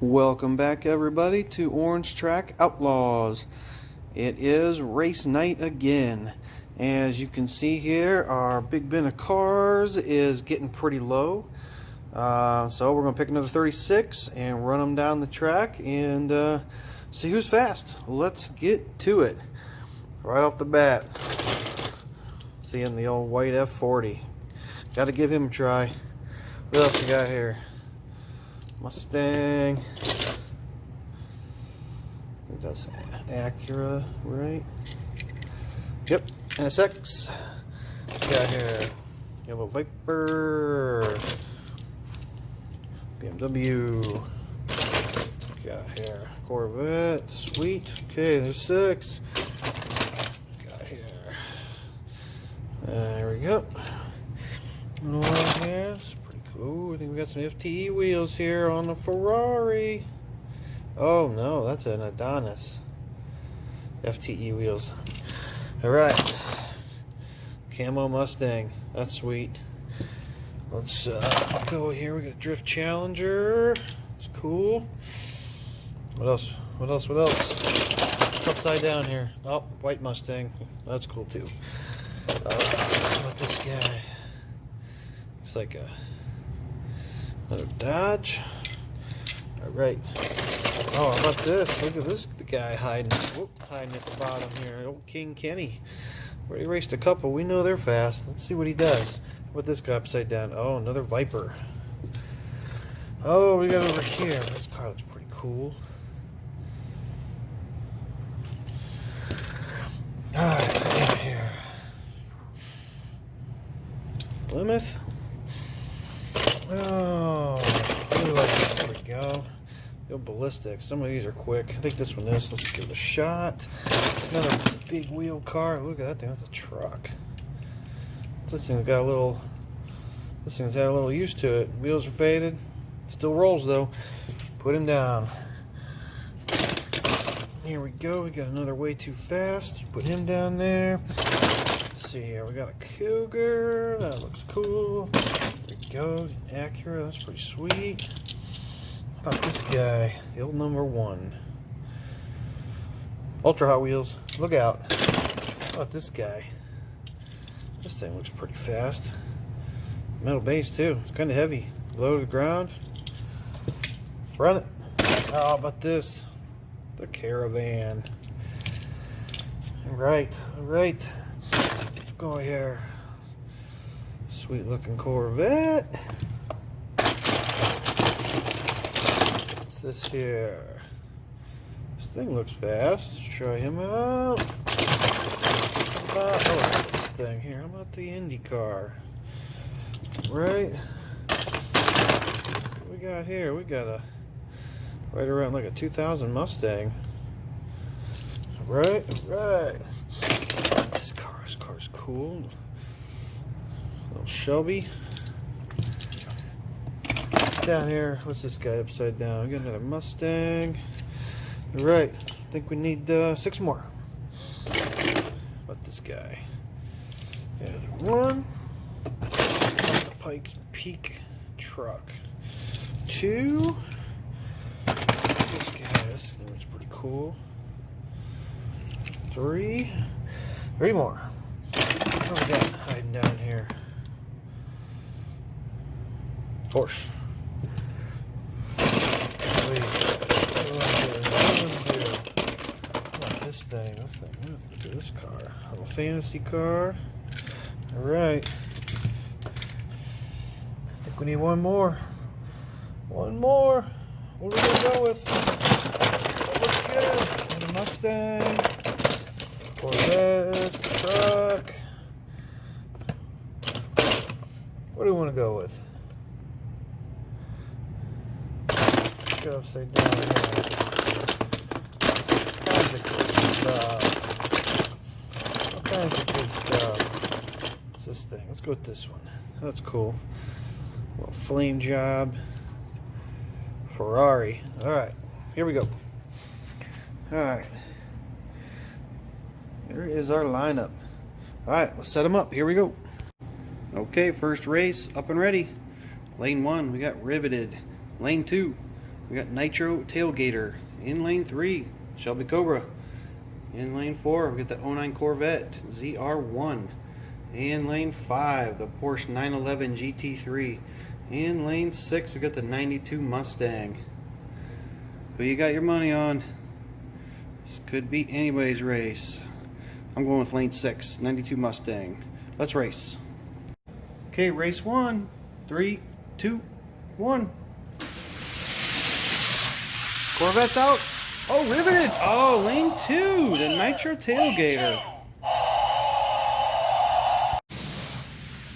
Welcome back, everybody, to Orange Track Outlaws. It is race night again. As you can see here, our big bin of cars is getting pretty low. So we're going to pick another 36 and run them down the track and see who's fast. Let's get to it. Right off the bat, seeing the old white F40. Got to give him a try. What else we got here? Mustang. I think that's Acura, right? Yep, NSX. Got here Yellow Viper. BMW. Got here Corvette. Sweet. Okay, there's 6. Got here. There we go. Yes. Ooh, I think we got some FTE wheels here on the Ferrari. Oh no, that's an Adonis. FTE wheels. Alright. Camo Mustang. That's sweet. Let's go here. We got a Drift Challenger. It's cool. What else? What else? What else? It's upside down here. Oh, white Mustang. That's cool too. What about this guy? It's like another Dodge. Alright. Oh, how about this? Look at this guy hiding at the bottom here. Old King Kenny. Already raced a couple. We know they're fast. Let's see what he does. What this guy upside down? Oh, another Viper. Oh, we got over here. This car looks pretty cool. Alright, here. Plymouth. Oh, there we go. Go ballistic. Some of these are quick. I think this one is. Let's give it a shot. Another big wheel car. Look at that thing. That's a truck. This thing's got a little. This thing's had a little use to it. Wheels are faded. Still rolls though. Put him down. Here we go. We got another Way Too Fast. Put him down there. Let's see here. We got a Cougar. That looks cool. There we go. Acura. That's pretty sweet. How about this guy? The old number 1. Ultra Hot Wheels. Look out. How about this guy? This thing looks pretty fast. Metal base too. It's kind of heavy. Low to the ground. Run it. Oh, how about this? The Caravan. Alright, alright. Let's go here. Sweet looking Corvette. What's this here? This thing looks fast. Let's try him out. How about, this thing here. How about the Indy car? Right. What we got here? We got a right around like a 2000 Mustang. Right, right. This car's cool. Little Shelby. Down here, what's this guy upside down? We got another Mustang. Right. I think we need 6 more. What this guy? There's 1. Pike's Peak truck. 2. This thing looks pretty cool. 3 more. What we got hiding down here? Porsche. This thing. Look at this car. A little fantasy car. Alright. I think we need 1 more. 1 more. What are we going to go with? Looks good. A Mustang. Corvette. Truck. What do we want to go with? Let's go upside down here. All kinds of good stuff. All kinds of good stuff. What's this thing? Let's go with this one. That's cool. A little flame job. Ferrari. Alright, here we go. Alright. There is our lineup. Alright, let's set them up. Here we go. Okay, first race up and ready. Lane 1, we got Riveted. Lane 2, we got Nitro Tailgater. In lane 3, Shelby Cobra. In lane 4, we got the 09 Corvette ZR1. In lane 5, the Porsche 911 GT3. In lane 6, we got the 92 Mustang. Who you got your money on? This could be anybody's race. I'm going with lane 6, 92 Mustang. Let's race. Okay, race 1. 3, 2, 1. Corvette's out. Oh, riveted. Oh, lane 2, the Nitro Tailgater.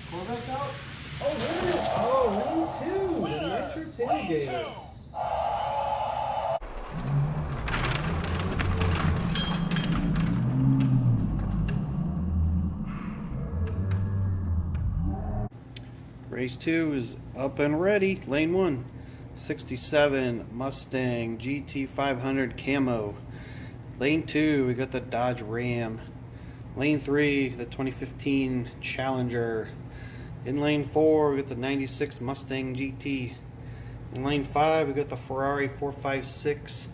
Corvette's out. Oh, riveted. Oh, lane 2, the Nitro Tailgater. Race 2 is up and ready. Lane 1, 67 Mustang GT500 Camo. Lane 2, we got the Dodge Ram. Lane 3, the 2015 Challenger. In lane 4, we got the 96 Mustang GT. In lane 5, we got the Ferrari 456.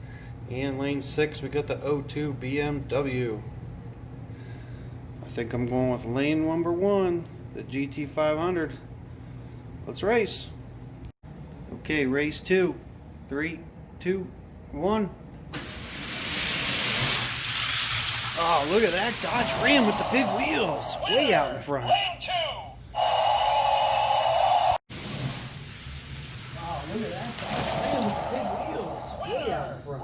And lane 6, we got the 02 BMW. I think I'm going with lane number 1, the GT500. Let's race. Okay, race 2. 3, 2, 1. Oh, look at that Dodge Ram with the big wheels. Way out in front. Oh, look at that Dodge Ram with the big wheels. Way out in front.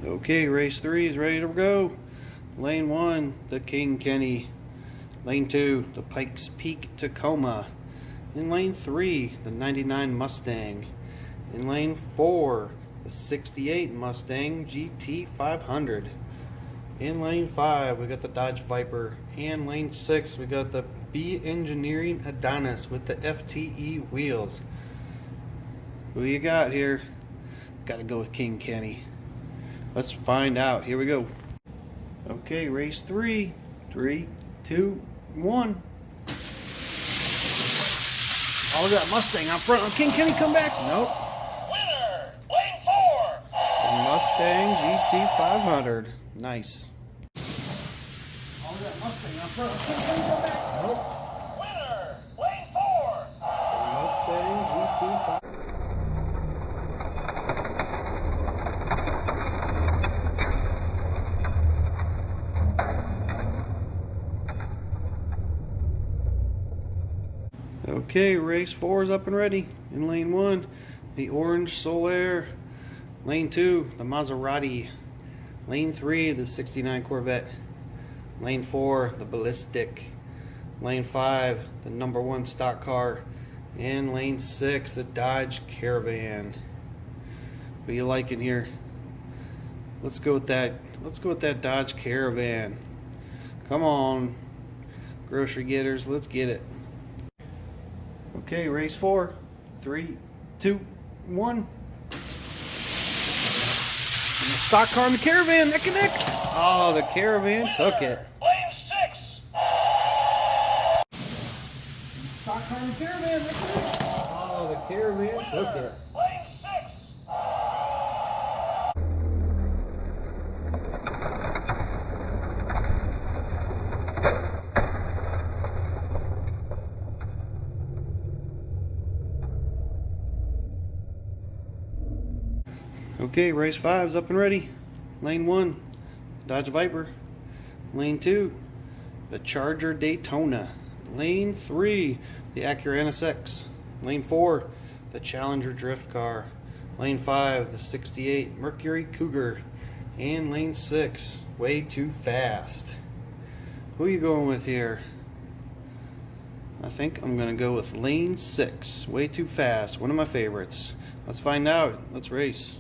Okay, race 3 is ready to go. Lane 1, the King Kenny. Lane 2, the Pikes Peak Tacoma. In lane 3, the 99 Mustang. In lane 4, the 68 Mustang GT500. In lane 5, we got the Dodge Viper. And lane 6, we got the B Engineering Adonis with the FTE wheels. Who you got here? Gotta go with King Kenny. Let's find out. Here we go. Okay, race 3. 3, 2, 1. Oh, look at that Mustang out front. Oh, King Kenny come back? Nope. Winner, lane 4. The Mustang GT500. Nice. Oh, look at that Mustang out front. Oh, King Kenny come back? Nope. Winner, lane 4. The Mustang GT500. Okay, race 4 is up and ready. In lane 1, the orange Solaire. Lane 2, the Maserati. Lane 3, the 69 Corvette. Lane 4, the Ballistic. Lane 5, the number 1 stock car. And lane 6, the Dodge Caravan. What are you liking here? Let's go with that. Let's go with that Dodge Caravan. Come on, grocery getters, let's get it. Okay, race 4. 3, 2, 1. And the stock car and the Caravan, neck and neck. Oh, the Caravan took it. Lane 6. Stock car and the Caravan, neck and neck. Oh, the Caravan took it. Lane 6. Okay, race 5 is up and ready. Lane 1, Dodge Viper. Lane 2, the Charger Daytona. Lane 3, the Acura NSX. Lane 4, the Challenger Drift Car. Lane 5, the 68 Mercury Cougar. And lane 6, Way Too Fast. Who are you going with here? I think I'm going to go with lane 6, Way Too Fast, one of my favorites. Let's find out. Let's race.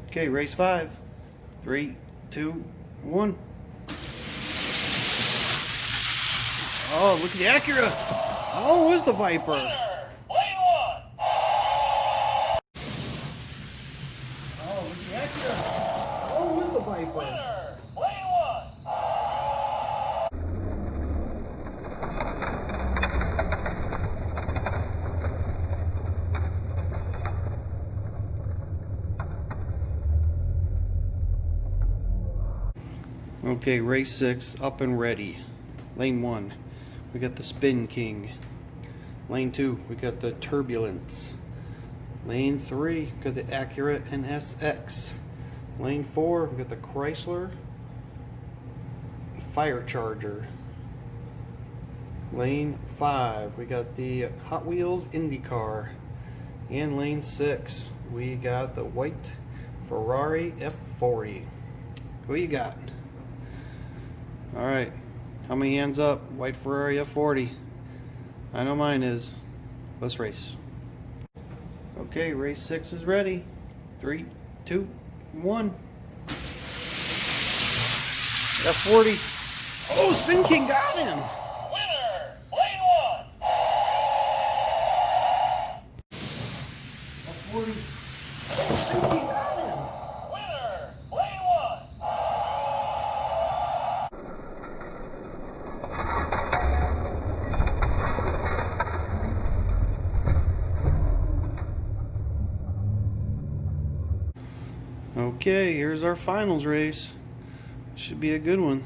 Okay, race 5. 3, 2, 1. Oh, look at the Acura. Oh, it was the Viper. Winner, lane 1. Okay, race 6 up and ready. Lane 1, we got the Spin King. Lane 2, we got the Turbulence. Lane 3, we got the Acura NSX. Lane 4, we got the Chrysler Fire Charger. Lane 5, we got the Hot Wheels IndyCar. And lane 6, we got the white Ferrari F40. Who you got? Alright, how many hands up? White Ferrari F40. I know mine is. Let's race. Okay, race 6 is ready. 3, 2, 1. F40. Oh, Spin King got him! Winner, lane 1. F40. Spin King got him! Winner, lane 1. Okay, here's our finals race. Should be a good one.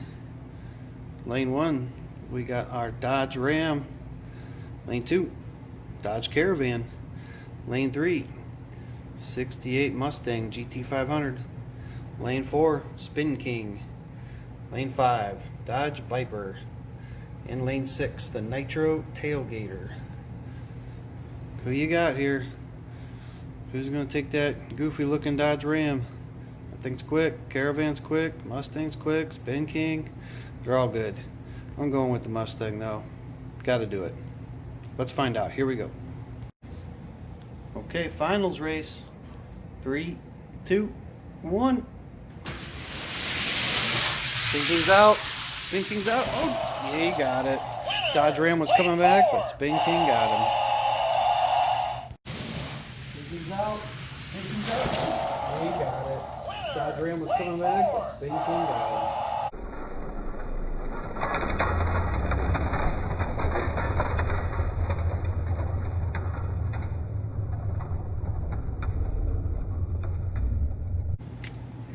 Lane 1, we got our Dodge Ram. Lane 2, Dodge Caravan. Lane 3, 68 Mustang GT500. Lane 4, Spin King. Lane 5, Dodge Viper. And lane 6, the Nitro Tailgater. Who you got here? Who's going to take that goofy looking Dodge Ram? That thing's quick, Caravan's quick, Mustang's quick, Spin King, they're all good. I'm going with the Mustang though. Gotta do it. Let's find out. Here we go. Okay, finals race. 3, 2, 1. Spin King's out. Spin King's out. Oh, yeah, he got it. Dodge Ram was coming back, but Spin King got him. Spin King's out. Spin King's out. Yeah, he got it. Dodge Ram was coming back, but Spin King got him.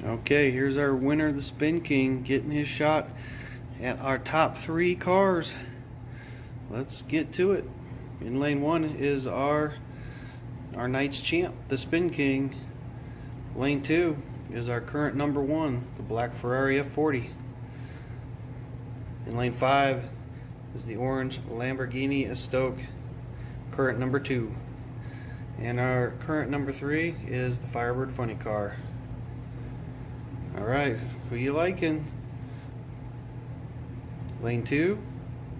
Okay, here's our winner, the Spin King, getting his shot at our top 3 cars. Let's get to it. In lane 1 is our night's champ, the Spin King. Lane 2 is our current number 1, the black Ferrari F40. In lane 5 is the orange Lamborghini Estoque, current number 2. And our current number 3 is the Firebird Funny Car. Alright, who you liking? Lane 2,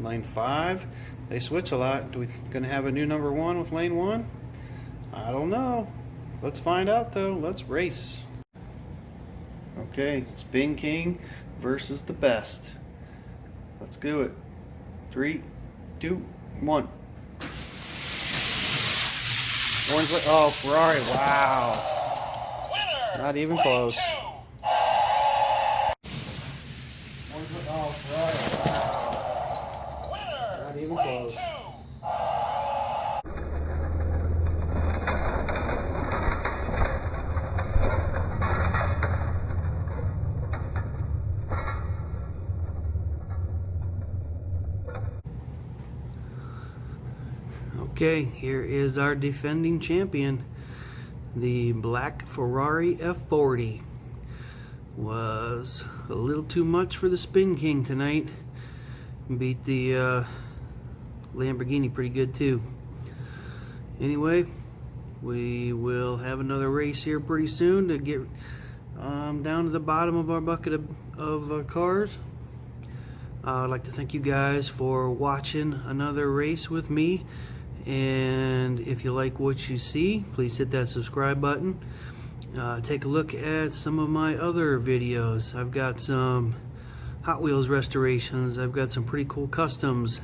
lane 5, they switch a lot. Do we gonna have a new number 1 with lane 1? I don't know. Let's find out though. Let's race. Okay, Spin King versus the best. Let's do it. 3, 2, 1. Orange, oh, Ferrari, wow. Winner, Not even lane close. 2. Oh, Ferrari, wow. Winner, Not even lane close. 2. Okay, here is our defending champion. The black Ferrari F40 was a little too much for the Spin King tonight. Beat the Lamborghini pretty good too. Anyway, we will have another race here pretty soon to get down to the bottom of our bucket of cars. I'd like to thank you guys for watching another race with me. And if you like what you see, please hit that subscribe button. Take a look at some of my other videos. I've got some Hot Wheels restorations. I've got some pretty cool customs.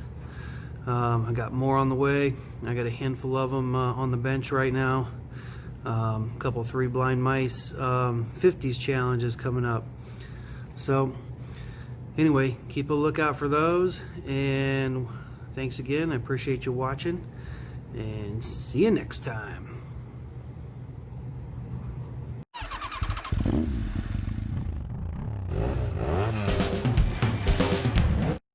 I got more on the way. I got a handful of them on the bench right now. A couple 3 blind mice 50s challenges coming up. So anyway, keep a lookout for those, and thanks again. I appreciate you watching, and see you next time.